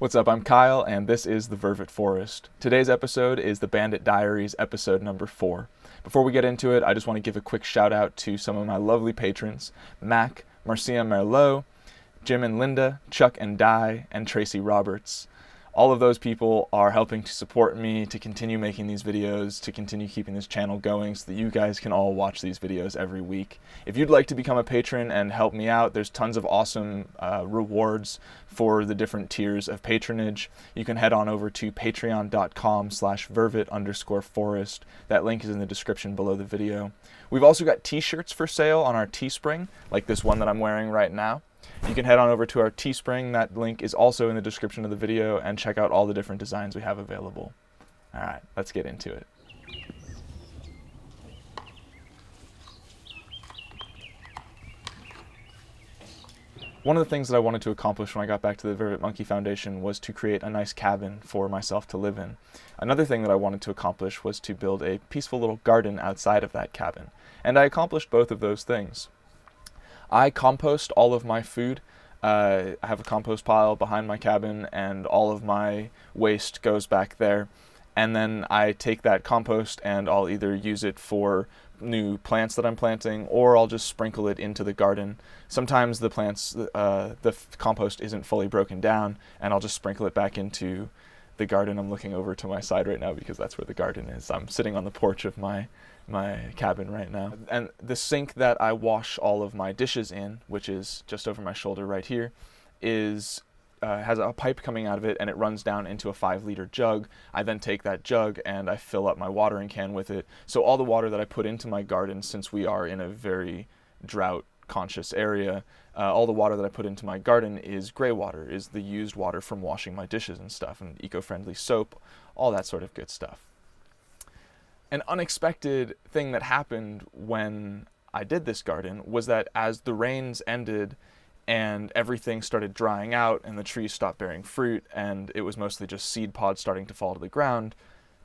What's up, I'm Kyle, and this is the Vervet Forest. Today's episode is the Bandit Diaries, episode number 4. Before we get into it, I just want to give a quick shout out to some of my lovely patrons, Mac, Marcia Merlot, Jim and Linda, Chuck and Di, and Tracy Roberts. All of those people are helping to support me to continue making these videos, to continue keeping this channel going so that you guys can all watch these videos every week. If you'd like to become a patron and help me out, there's tons of awesome rewards for the different tiers of patronage. You can head on over to patreon.com/vervet_forest. That link is in the description below the video. We've also got t-shirts for sale on our Teespring, like this one that I'm wearing right now. You can head on over to our Teespring, that link is also in the description of the video, and check out all the different designs we have available. Alright, let's get into it. One of the things that I wanted to accomplish when I got back to the Vervet Monkey Foundation was to create a nice cabin for myself to live in. Another thing that I wanted to accomplish was to build a peaceful little garden outside of that cabin, and I accomplished both of those things. I compost all of my food. I have a compost pile behind my cabin, and all of my waste goes back there. And then I take that compost and I'll either use it for new plants that I'm planting, or I'll just sprinkle it into the garden. Sometimes the compost isn't fully broken down, and I'll just sprinkle it back into the garden. I'm looking over to my side right now because that's where the garden is. I'm sitting on the porch of my cabin right now. And the sink that I wash all of my dishes in, which is just over my shoulder right here, is has a pipe coming out of it, and it runs down into a 5-liter jug. I then take that jug and I fill up my watering can with it. So all the water that I put into my garden, since we are in a very drought conscious area, all the water that I put into my garden is gray water, is the used water from washing my dishes and stuff, and eco-friendly soap, all that sort of good stuff. An unexpected thing that happened when I did this garden was that as the rains ended and everything started drying out and the trees stopped bearing fruit and it was mostly just seed pods starting to fall to the ground,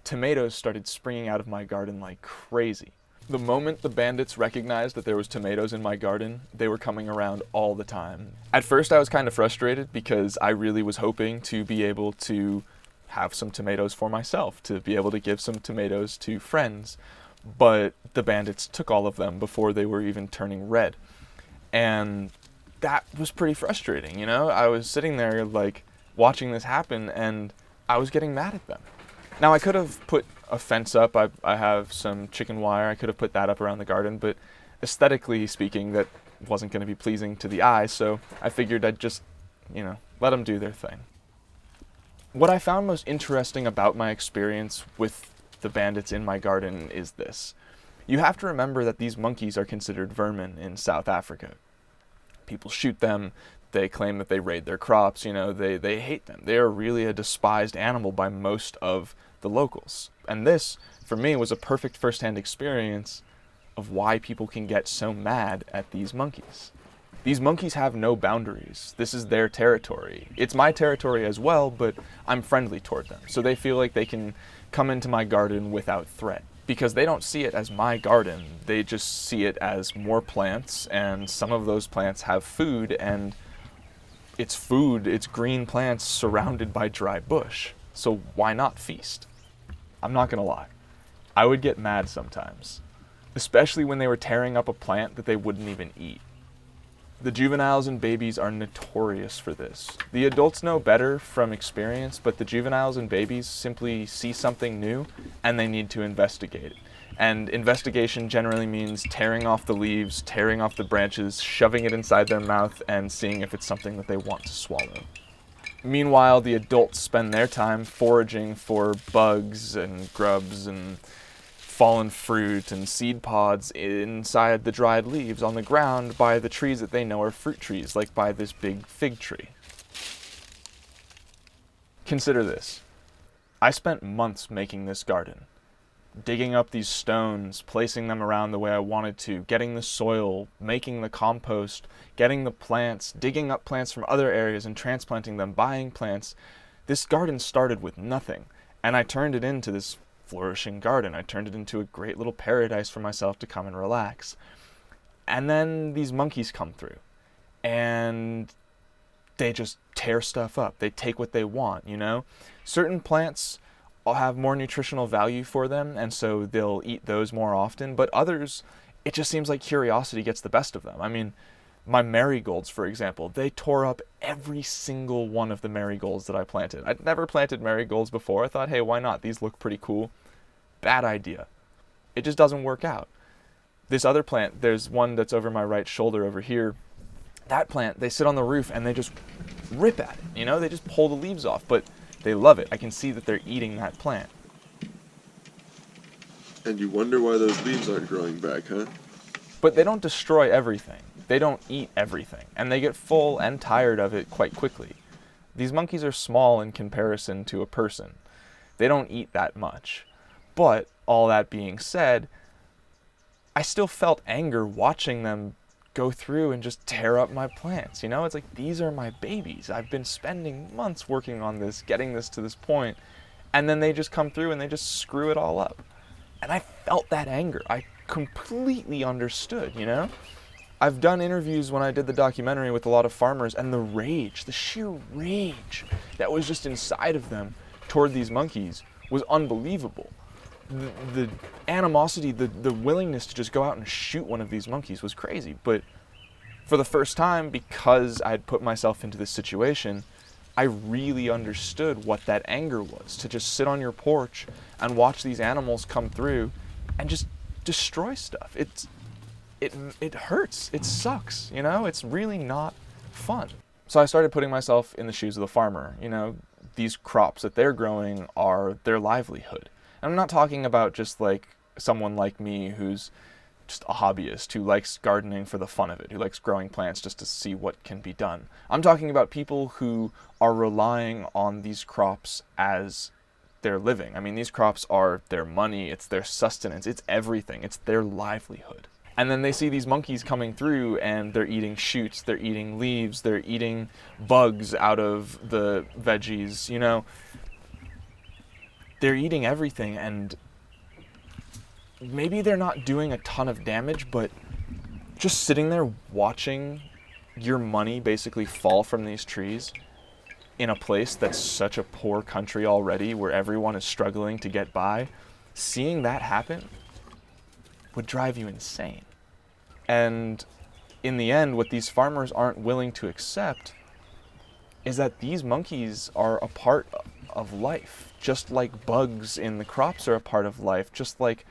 tomatoes started springing out of my garden like crazy. The moment the bandits recognized that there was tomatoes in my garden, they were coming around all the time. At first I was kind of frustrated because I really was hoping to be able to have some tomatoes for myself, to be able to give some tomatoes to friends, but the bandits took all of them before they were even turning red. And that was pretty frustrating, you know? I was sitting there like watching this happen and I was getting mad at them. Now I could have put a fence up. I have some chicken wire. I could have put that up around the garden, but aesthetically speaking, that wasn't going to be pleasing to the eye, so I figured I'd just, let them do their thing. What I found most interesting about my experience with the bandits in my garden is this. You have to remember that these monkeys are considered vermin in South Africa. People shoot them, they claim that they raid their crops, they hate them. They are really a despised animal by most of the locals. And this, for me, was a perfect first-hand experience of why people can get so mad at these monkeys. These monkeys have no boundaries. This is their territory. It's my territory as well, but I'm friendly toward them. So they feel like they can come into my garden without threat. Because they don't see it as my garden. They just see it as more plants, and some of those plants have food, and it's food, it's green plants surrounded by dry bush. So why not feast? I'm not gonna lie. I would get mad sometimes. Especially when they were tearing up a plant that they wouldn't even eat. The juveniles and babies are notorious for this. The adults know better from experience, but the juveniles and babies simply see something new and they need to investigate it. And investigation generally means tearing off the leaves, tearing off the branches, shoving it inside their mouth, and seeing if it's something that they want to swallow. Meanwhile, the adults spend their time foraging for bugs and grubs and fallen fruit and seed pods inside the dried leaves on the ground by the trees that they know are fruit trees, like by this big fig tree. Consider this. I spent months making this garden, digging up these stones, placing them around the way I wanted to, getting the soil, making the compost, getting the plants, digging up plants from other areas and transplanting them, buying plants. This garden started with nothing, and I turned it into this flourishing garden. I turned it into a great little paradise for myself to come and relax. And then these monkeys come through, and they just tear stuff up. They take what they want, you know? Certain plants will have more nutritional value for them, and so they'll eat those more often, but others, it just seems like curiosity gets the best of them. I mean, my marigolds, for example, they tore up every single one of the marigolds that I planted. I'd never planted marigolds before. I thought, hey, why not? These look pretty cool. Bad idea. It just doesn't work out. This other plant, there's one that's over my right shoulder over here. That plant, they sit on the roof and they just rip at it, you know? They just pull the leaves off, but they love it. I can see that they're eating that plant. And you wonder why those leaves aren't growing back, huh? But they don't destroy everything. They don't eat everything. And they get full and tired of it quite quickly. These monkeys are small in comparison to a person. They don't eat that much. But, all that being said, I still felt anger watching them go through and just tear up my plants. You know, it's like, these are my babies. I've been spending months working on this, getting this to this point, and then they just come through and they just screw it all up. And I felt that anger. I completely understood, you know? I've done interviews when I did the documentary with a lot of farmers, and the rage, the sheer rage that was just inside of them toward these monkeys was unbelievable. The animosity, the willingness to just go out and shoot one of these monkeys was crazy. But for the first time, because I'd put myself into this situation, I really understood what that anger was, to just sit on your porch and watch these animals come through and just destroy stuff. It hurts. It sucks, you know? It's really not fun. So I started putting myself in the shoes of the farmer. You know, these crops that they're growing are their livelihood. And I'm not talking about just like someone like me who's just a hobbyist, who likes gardening for the fun of it, who likes growing plants just to see what can be done. I'm talking about people who are relying on these crops as their living. I mean, these crops are their money, it's their sustenance, it's everything, it's their livelihood. And then they see these monkeys coming through and they're eating shoots, they're eating leaves, they're eating bugs out of the veggies, you know. They're eating everything, and maybe they're not doing a ton of damage, but just sitting there watching your money basically fall from these trees in a place that's such a poor country already, where everyone is struggling to get by, seeing that happen would drive you insane. And in the end, what these farmers aren't willing to accept is that these monkeys are a part of life, just like bugs in the crops are a part of life, just like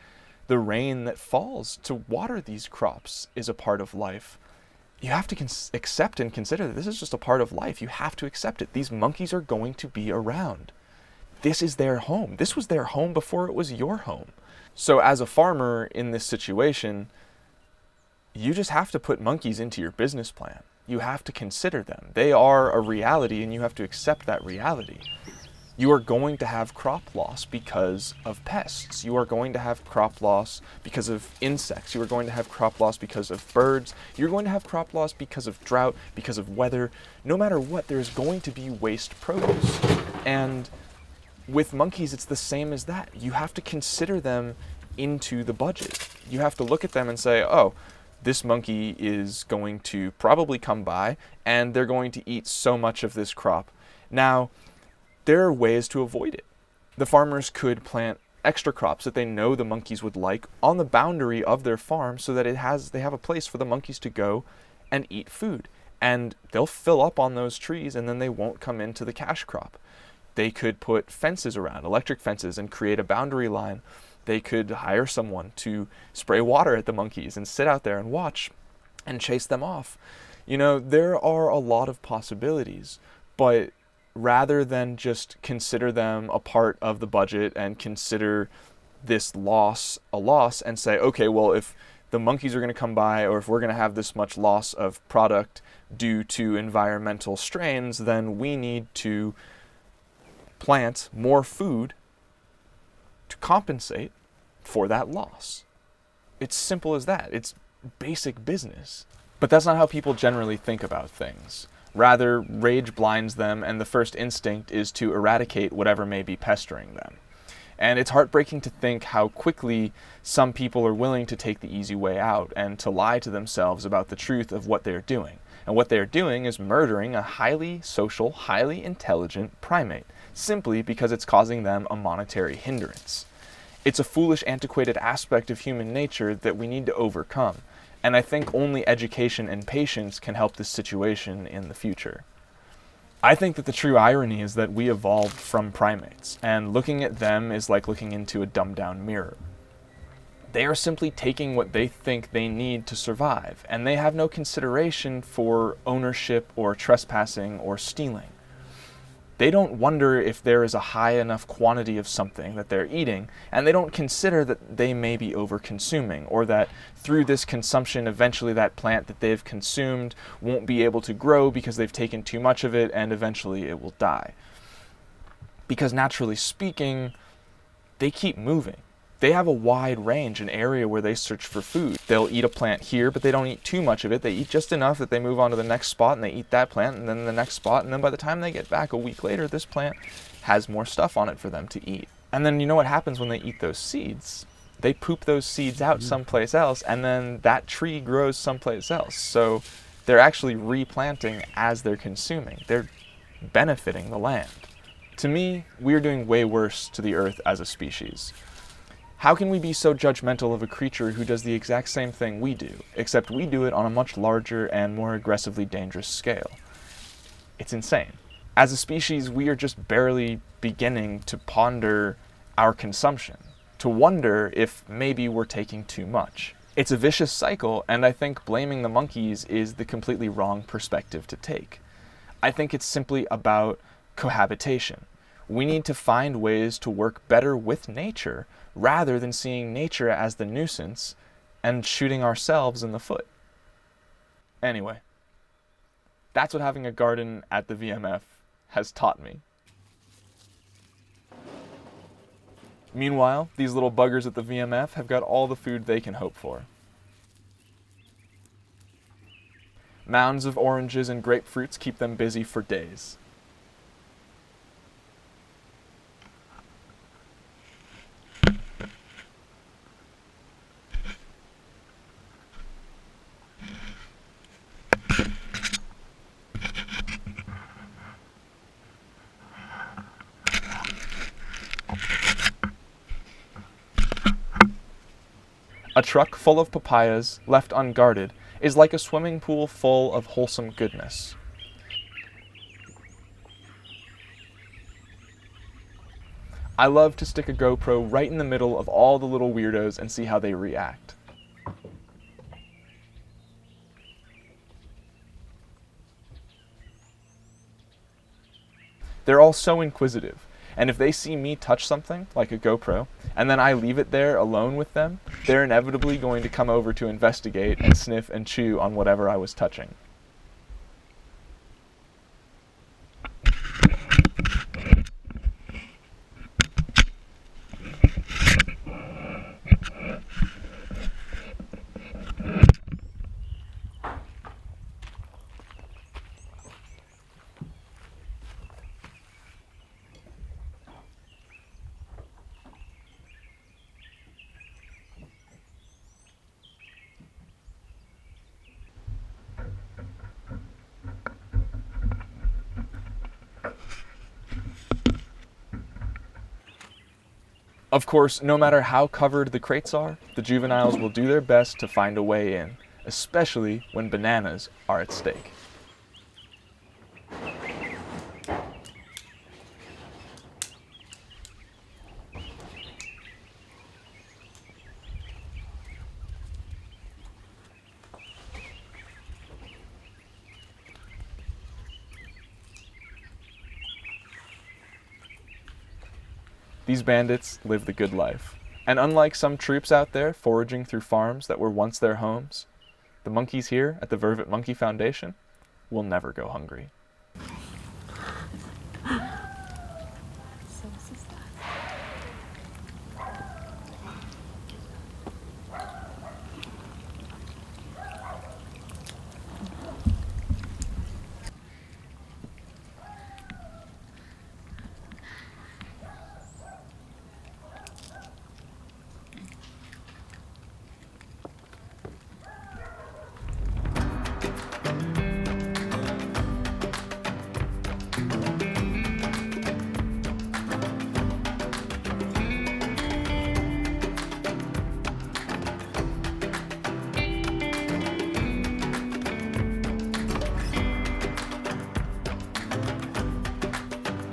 the rain that falls to water these crops is a part of life. You have to accept and consider that this is just a part of life. You have to accept it. These monkeys are going to be around. This is their home. This was their home before it was your home. So as a farmer in this situation, you just have to put monkeys into your business plan. You have to consider them. They are a reality, and you have to accept that reality. You are going to have crop loss because of pests. You are going to have crop loss because of insects. You are going to have crop loss because of birds. You're going to have crop loss because of drought, because of weather. No matter what, there's going to be waste produce. And with monkeys, it's the same as that. You have to consider them into the budget. You have to look at them and say, oh, this monkey is going to probably come by and they're going to eat so much of this crop. Now, there are ways to avoid it. The farmers could plant extra crops that they know the monkeys would like on the boundary of their farm so that they have a place for the monkeys to go and eat food. And they'll fill up on those trees and then they won't come into the cash crop. They could put fences around, electric fences, and create a boundary line. They could hire someone to spray water at the monkeys and sit out there and watch and chase them off. You know, there are a lot of possibilities, but rather than just consider them a part of the budget and consider this loss a loss and say, okay, well, if the monkeys are going to come by, or if we're going to have this much loss of product due to environmental strains, then we need to plant more food to compensate for that loss. It's simple as that. It's basic business. But that's not how people generally think about things. Rather, rage blinds them, and the first instinct is to eradicate whatever may be pestering them. And it's heartbreaking to think how quickly some people are willing to take the easy way out and to lie to themselves about the truth of what they're doing. And what they are doing is murdering a highly social, highly intelligent primate, simply because it's causing them a monetary hindrance. It's a foolish, antiquated aspect of human nature that we need to overcome, and I think only education and patience can help this situation in the future. I think that the true irony is that we evolved from primates, and looking at them is like looking into a dumbed-down mirror. They are simply taking what they think they need to survive, and they have no consideration for ownership or trespassing or stealing. They don't wonder if there is a high enough quantity of something that they're eating, and they don't consider that they may be over-consuming, or that through this consumption eventually that plant that they've consumed won't be able to grow because they've taken too much of it and eventually it will die. Because naturally speaking, they keep moving. They have a wide range, an area where they search for food. They'll eat a plant here, but they don't eat too much of it. They eat just enough that they move on to the next spot and they eat that plant and then the next spot. And then by the time they get back a week later, this plant has more stuff on it for them to eat. And then you know what happens when they eat those seeds? They poop those seeds out someplace else, and then that tree grows someplace else. So they're actually replanting as they're consuming. They're benefiting the land. To me, we're doing way worse to the earth as a species. How can we be so judgmental of a creature who does the exact same thing we do, except we do it on a much larger and more aggressively dangerous scale? It's insane. As a species, we are just barely beginning to ponder our consumption, to wonder if maybe we're taking too much. It's a vicious cycle, and I think blaming the monkeys is the completely wrong perspective to take. I think it's simply about cohabitation. We need to find ways to work better with nature rather than seeing nature as the nuisance and shooting ourselves in the foot. Anyway, that's what having a garden at the VMF has taught me. Meanwhile, these little buggers at the VMF have got all the food they can hope for. Mounds of oranges and grapefruits keep them busy for days. A truck full of papayas, left unguarded, is like a swimming pool full of wholesome goodness. I love to stick a GoPro right in the middle of all the little weirdos and see how they react. They're all so inquisitive. And if they see me touch something, like a GoPro, and then I leave it there alone with them, they're inevitably going to come over to investigate and sniff and chew on whatever I was touching. Of course, no matter how covered the crates are, the juveniles will do their best to find a way in, especially when bananas are at stake. These bandits live the good life. And unlike some troops out there foraging through farms that were once their homes, the monkeys here at the Vervet Monkey Foundation will never go hungry.